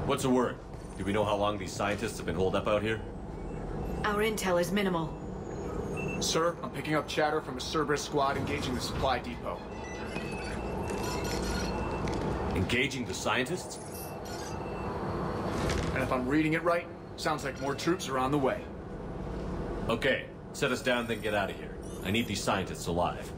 What's the word? Do we know how long these scientists have been holed up out here? Our intel is minimal. Sir, I'm picking up chatter from a Cerberus squad engaging the supply depot. Engaging the scientists? And if I'm reading it right, sounds like more troops are on the way. Okay, set us down, then get out of here. I need these scientists alive.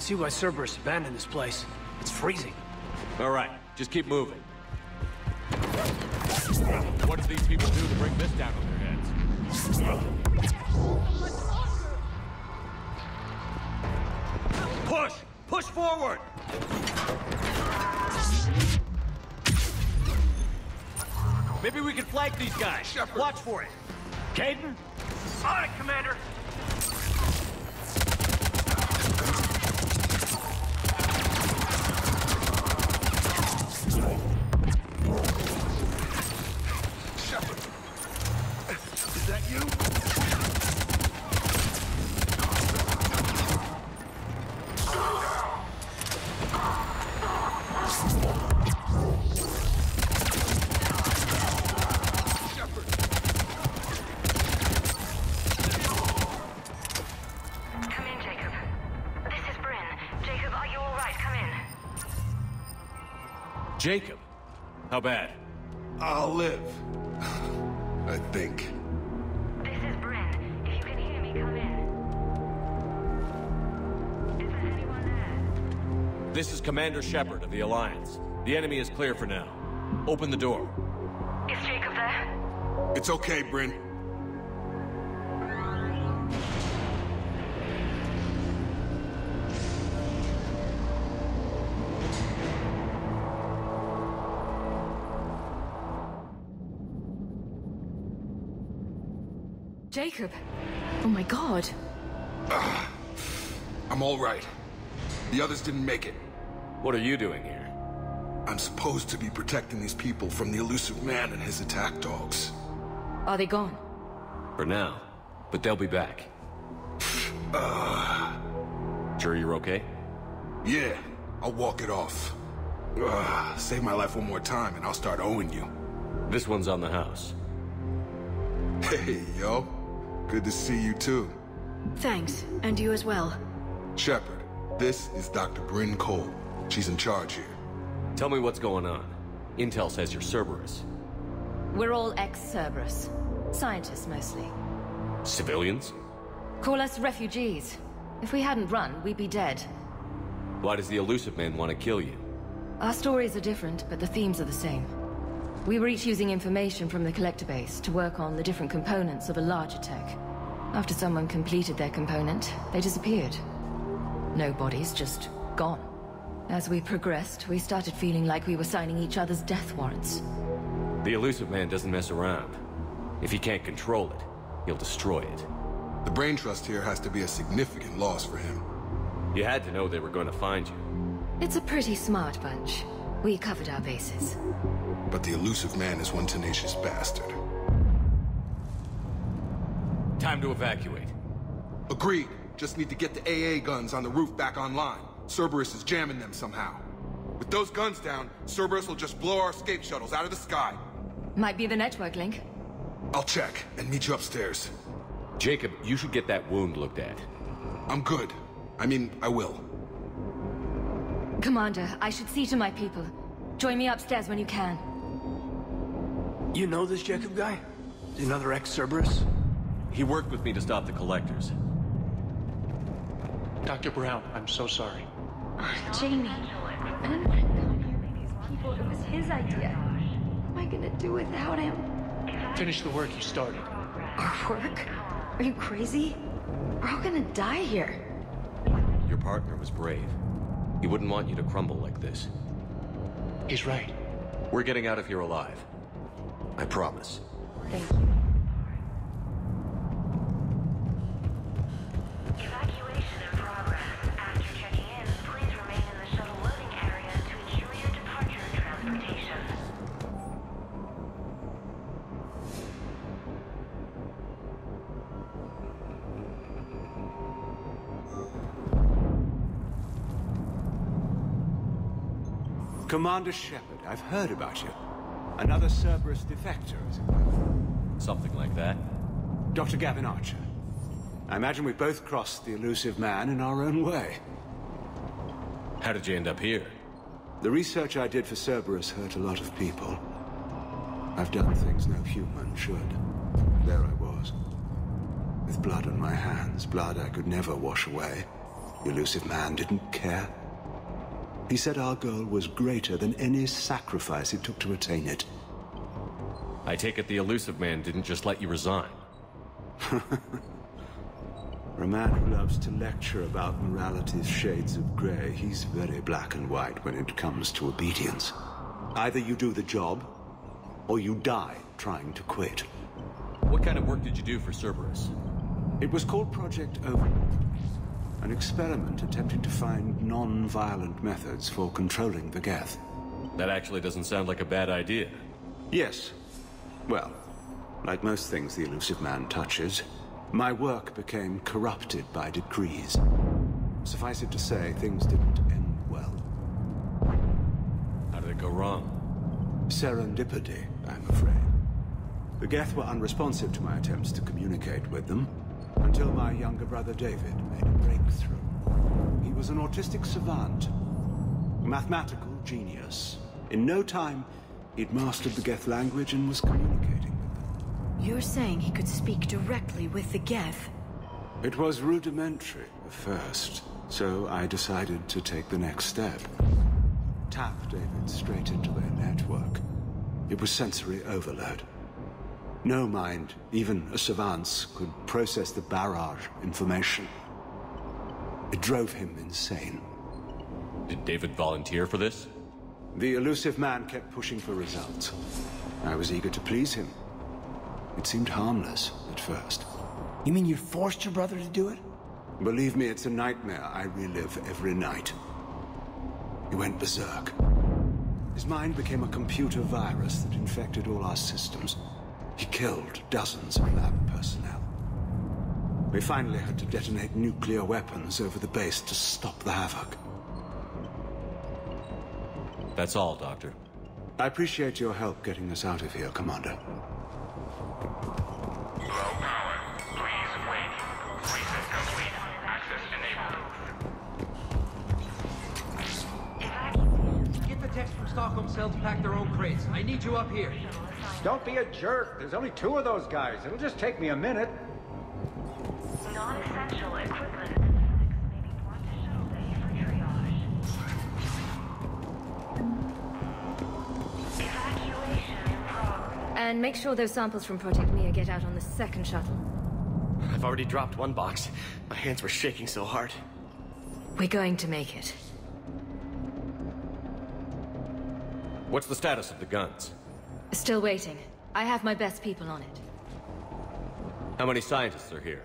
See why Cerberus abandoned this place. It's freezing. All right, just keep moving. What did these people do to bring this down on their heads? Push! Push forward! Maybe we can flank these guys. Shepard. Watch for it. Caden? On it, Commander! Jacob? How bad? I'll live. I think. This is Brynn. If you can hear me, come in. Is there anyone there? This is Commander Shepard of the Alliance. The enemy is clear for now. Open the door. Is Jacob there? It's okay, Brynn. Jacob! Oh my god! I'm all right. The others didn't make it. What are you doing here? I'm supposed to be protecting these people from the elusive man and his attack dogs. Are they gone? For now. But they'll be back. Sure you're okay? Yeah, I'll walk it off. Save my life one more time and I'll start owing you. This one's on the house. Hey, yo. Good to see you too. Thanks, and you as well. Shepard, this is Dr. Brynn Cole. She's in charge here. Tell me what's going on. Intel says you're Cerberus. We're all ex-Cerberus. Scientists, mostly. Civilians? Call us refugees. If we hadn't run, we'd be dead. Why does the elusive man want to kill you? Our stories are different, but the themes are the same. We were each using information from the collector base to work on the different components of a larger tech. After someone completed their component, they disappeared. No bodies, just gone. As we progressed, we started feeling like we were signing each other's death warrants. The elusive man doesn't mess around. If he can't control it, he'll destroy it. The brain trust here has to be a significant loss for him. You had to know they were going to find you. It's a pretty smart bunch. We covered our bases. But the elusive man is one tenacious bastard. Time to evacuate. Agreed. Just need to get the AA guns on the roof back online. Cerberus is jamming them somehow. With those guns down, Cerberus will just blow our escape shuttles out of the sky. Might be the network link. I'll check and meet you upstairs. Jacob, you should get that wound looked at. I'm good. I mean, I will. Commander, I should see to my people. Join me upstairs when you can. You know this Jacob guy? Is he another ex-Cerberus? He worked with me to stop the collectors. Dr. Brown, I'm so sorry. Jamie, I didn't want to come here with these people. It was his idea. What am I gonna do without him? Finish the work you started. Our work? Are you crazy? We're all gonna die here. Your partner was brave. He wouldn't want you to crumble like this. He's right. We're getting out of here alive. I promise. Thank you. Evacuation in progress. After checking in, please remain in the shuttle loading area to ensure your departure and transportation. Commander Shepard, I've heard about you. Another Cerberus defector, as it were. Something like that. Dr. Gavin Archer. I imagine we both crossed the elusive man in our own way. How did you end up here? The research I did for Cerberus hurt a lot of people. I've done things no human should. There I was. With blood on my hands, blood I could never wash away. The elusive man didn't care. He said our goal was greater than any sacrifice it took to attain it. I take it the elusive man didn't just let you resign. For a man who loves to lecture about morality's shades of grey, he's very black and white when it comes to obedience. Either you do the job, or you die trying to quit. What kind of work did you do for Cerberus? It was called Project Overlord. An experiment attempting to find non-violent methods for controlling the Geth. That actually doesn't sound like a bad idea. Yes. Well, like most things the elusive man touches, my work became corrupted by decrees. Suffice it to say, things didn't end well. How did it go wrong? Serendipity, I'm afraid. The Geth were unresponsive to my attempts to communicate with them, until my younger brother David made a breakthrough. He was an autistic savant, a mathematical genius. In no time, he'd mastered the Geth language and was communicating with them. You're saying he could speak directly with the Geth? It was rudimentary at first, so I decided to take the next step. Tap David straight into their network. It was sensory overload. No mind, even a savant's, could process the barrage information. It drove him insane. Did David volunteer for this? The elusive man kept pushing for results. I was eager to please him. It seemed harmless at first. You mean you forced your brother to do it? Believe me, it's a nightmare I relive every night. He went berserk. His mind became a computer virus that infected all our systems. He killed dozens of lab personnel. We finally had to detonate nuclear weapons over the base to stop the havoc. That's all, Doctor. I appreciate your help getting us out of here, Commander. Low power. Please wait. Reset complete. Access enabled. Get the techs from Stockholm Cell to pack their own crates. I need you up here. Don't be a jerk. There's only 2 of those guys. It'll just take me a minute. Non-essential equipment. Maybe block the shuttle bay for triage. Evacuation in progress. And make sure those samples from Project Mia get out on the second shuttle. I've already dropped one box. My hands were shaking so hard. We're going to make it. What's the status of the guns? Still waiting. I have my best people on it. How many scientists are here?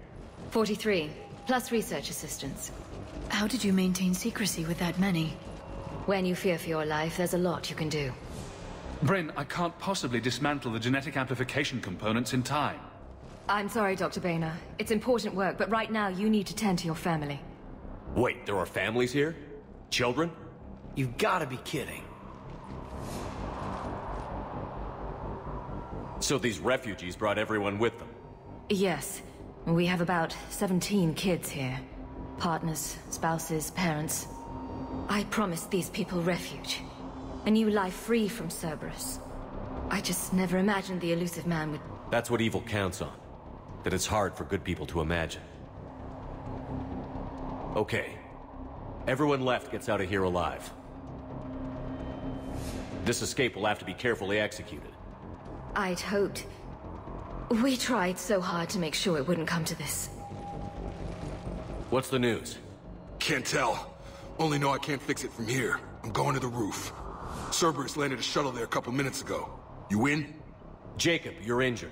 43, plus research assistants. How did you maintain secrecy with that many? When you fear for your life, there's a lot you can do. Brynn, I can't possibly dismantle the genetic amplification components in time. I'm sorry, Dr. Boehner. It's important work, but right now you need to tend to your family. Wait, there are families here? Children? You gotta be kidding. So these refugees brought everyone with them? Yes. We have about 17 kids here. Partners, spouses, parents. I promised these people refuge. A new life free from Cerberus. I just never imagined the elusive man would... That's what evil counts on. That it's hard for good people to imagine. Okay. Everyone left gets out of here alive. This escape will have to be carefully executed. I'd hoped. We tried so hard to make sure it wouldn't come to this. What's the news? Can't tell. Only know I can't fix it from here. I'm going to the roof. Cerberus landed a shuttle there a couple minutes ago. You in? Jacob, you're injured.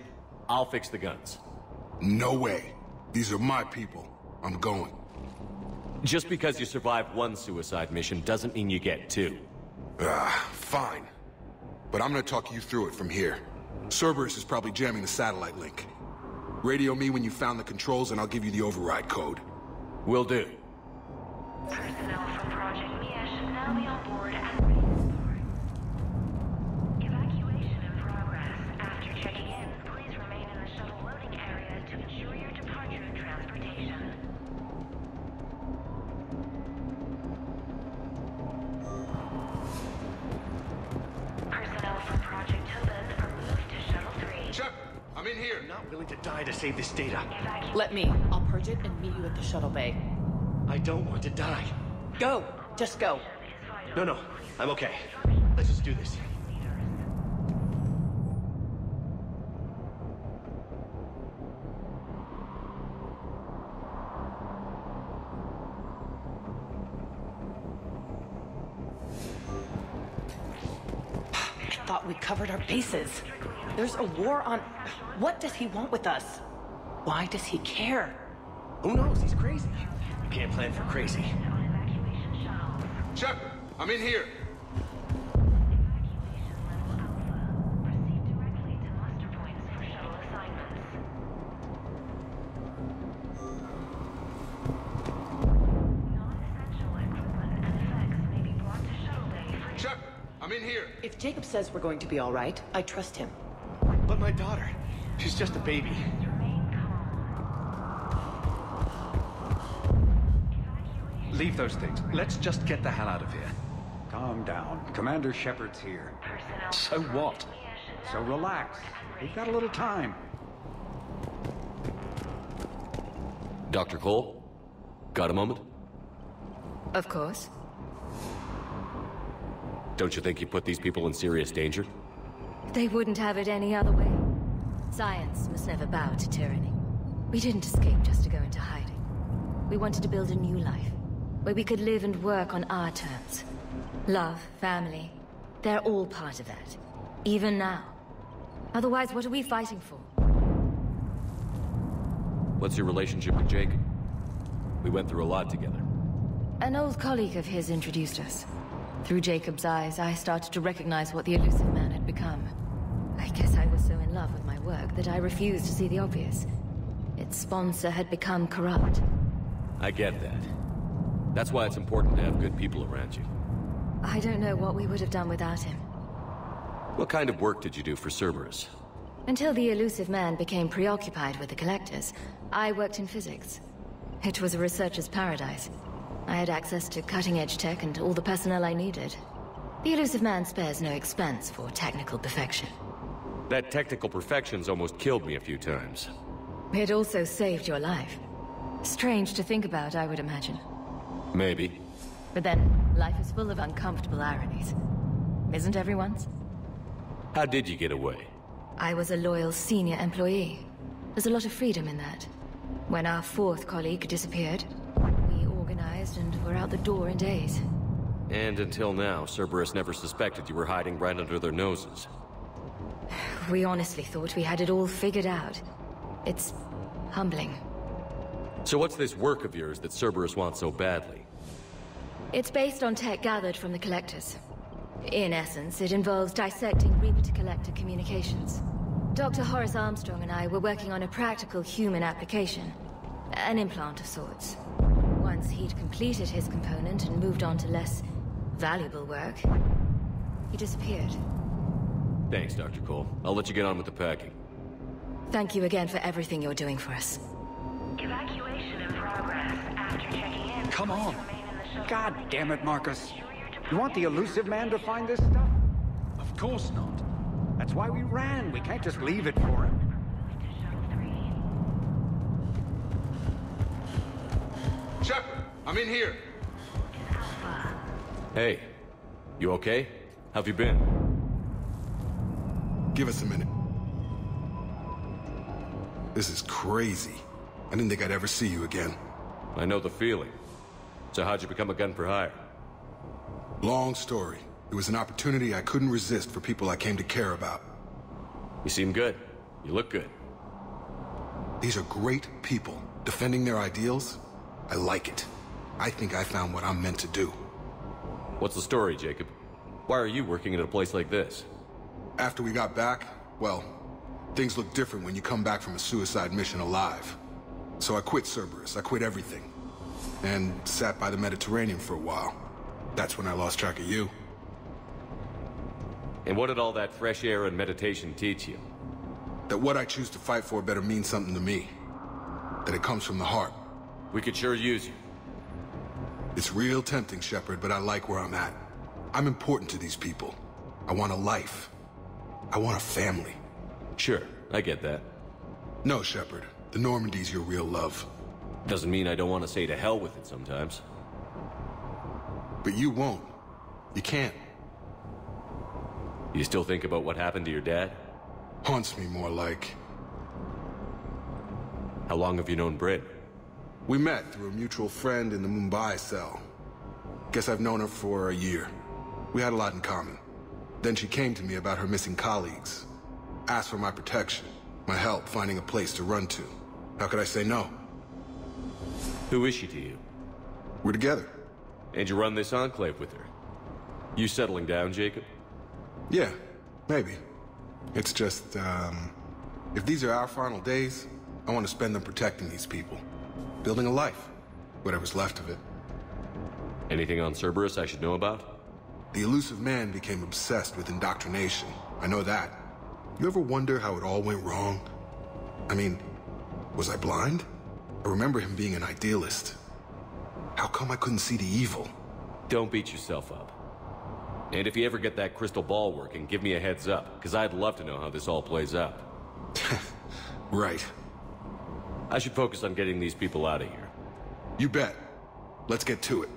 I'll fix the guns. No way. These are my people. I'm going. Just because you survived one suicide mission doesn't mean you get two. Fine. But I'm gonna talk you through it from here. Cerberus is probably jamming the satellite link. Radio me when you found the controls and I'll give you the override code. Will do. Personnel from Project Mia should now be on board and ready to start. Evacuation in progress. After checking in, please remain in the shuttle loading area to ensure your departure and transportation. Personnel from Project Tobin are moved to Shuttle 3. Shep, I'm in here. I'm not willing to die to save this data. Let me. I'll purge it and meet you at the shuttle bay. I don't want to die. Go! Just go. No, I'm okay. Let's just do this. I thought we covered our bases. There's a war on... What does he want with us? Why does he care? Who knows? He's crazy. You can't plan for crazy. Shep, I'm in here. Shep, I'm in here. If Jacob says we're going to be all right, I trust him. But my daughter, she's just a baby. Leave those things. Let's just get the hell out of here. Calm down. Commander Shepard's here. So what? So relax. We've got a little time. Dr. Cole? Got a moment? Of course. Don't you think you put these people in serious danger? They wouldn't have it any other way. Science must never bow to tyranny. We didn't escape just to go into hiding. We wanted to build a new life, where we could live and work on our terms. Love, family, they're all part of that. Even now. Otherwise, what are we fighting for? What's your relationship with Jacob? We went through a lot together. An old colleague of his introduced us. Through Jacob's eyes, I started to recognize what the elusive man had become. I guess I was so in love with my work that I refused to see the obvious. Its sponsor had become corrupt. I get that. That's why it's important to have good people around you. I don't know what we would have done without him. What kind of work did you do for Cerberus? Until the elusive man became preoccupied with the collectors, I worked in physics. It was a researcher's paradise. I had access to cutting-edge tech and all the personnel I needed. The elusive man spares no expense for technical perfection. That technical perfection's almost killed me a few times. It also saved your life. Strange to think about, I would imagine. Maybe. But then, life is full of uncomfortable ironies. Isn't everyone's? How did you get away? I was a loyal senior employee. There's a lot of freedom in that. When our fourth colleague disappeared, we organized and were out the door in days. And until now, Cerberus never suspected you were hiding right under their noses. We honestly thought we had it all figured out. It's humbling. So what's this work of yours that Cerberus wants so badly? It's based on tech gathered from the Collectors. In essence, it involves dissecting Reaper-to-Collector communications. Dr. Horace Armstrong and I were working on a practical human application. An implant of sorts. Once he'd completed his component and moved on to less valuable work, he disappeared. Thanks, Dr. Cole. I'll let you get on with the packing. Thank you again for everything you're doing for us. Evacuation in progress. After checking in, Come on. remain in the God damn it, Marcus. You want the elusive man to find this stuff? Of course not. That's why we ran. We can't just leave it for him. Shepard, I'm in here. Hey, you okay? How've you been? Give us a minute. This is crazy. I didn't think I'd ever see you again. I know the feeling. So how'd you become a gun for hire? Long story. It was an opportunity I couldn't resist for people I came to care about. You seem good. You look good. These are great people, defending their ideals. I like it. I think I found what I'm meant to do. What's the story, Jacob? Why are you working at a place like this? After we got back, well, things look different when you come back from a suicide mission alive. So I quit Cerberus, I quit everything. And sat by the Mediterranean for a while. That's when I lost track of you. And what did all that fresh air and meditation teach you? That what I choose to fight for better mean something to me. That it comes from the heart. We could sure use you. It's real tempting, Shepard, but I like where I'm at. I'm important to these people. I want a life. I want a family. Sure, I get that. No, Shepard. The Normandy's your real love. Doesn't mean I don't want to say to hell with it sometimes. But you won't. You can't. You still think about what happened to your dad? Haunts me more like... How long have you known Brynn? We met through a mutual friend in the Mumbai cell. Guess I've known her for a year. We had a lot in common. Then she came to me about her missing colleagues. Asked for my protection, my help finding a place to run to. How could I say no? Who is she to you? We're together. And you run this enclave with her? You settling down, Jacob? Yeah, maybe. It's just, if these are our final days, I want to spend them protecting these people. Building a life. Whatever's left of it. Anything on Cerberus I should know about? The elusive man became obsessed with indoctrination. I know that. You ever wonder how it all went wrong? I mean, was I blind? I remember him being an idealist. How come I couldn't see the evil? Don't beat yourself up. And if you ever get that crystal ball working, give me a heads up, because I'd love to know how this all plays out. Right. I should focus on getting these people out of here. You bet. Let's get to it.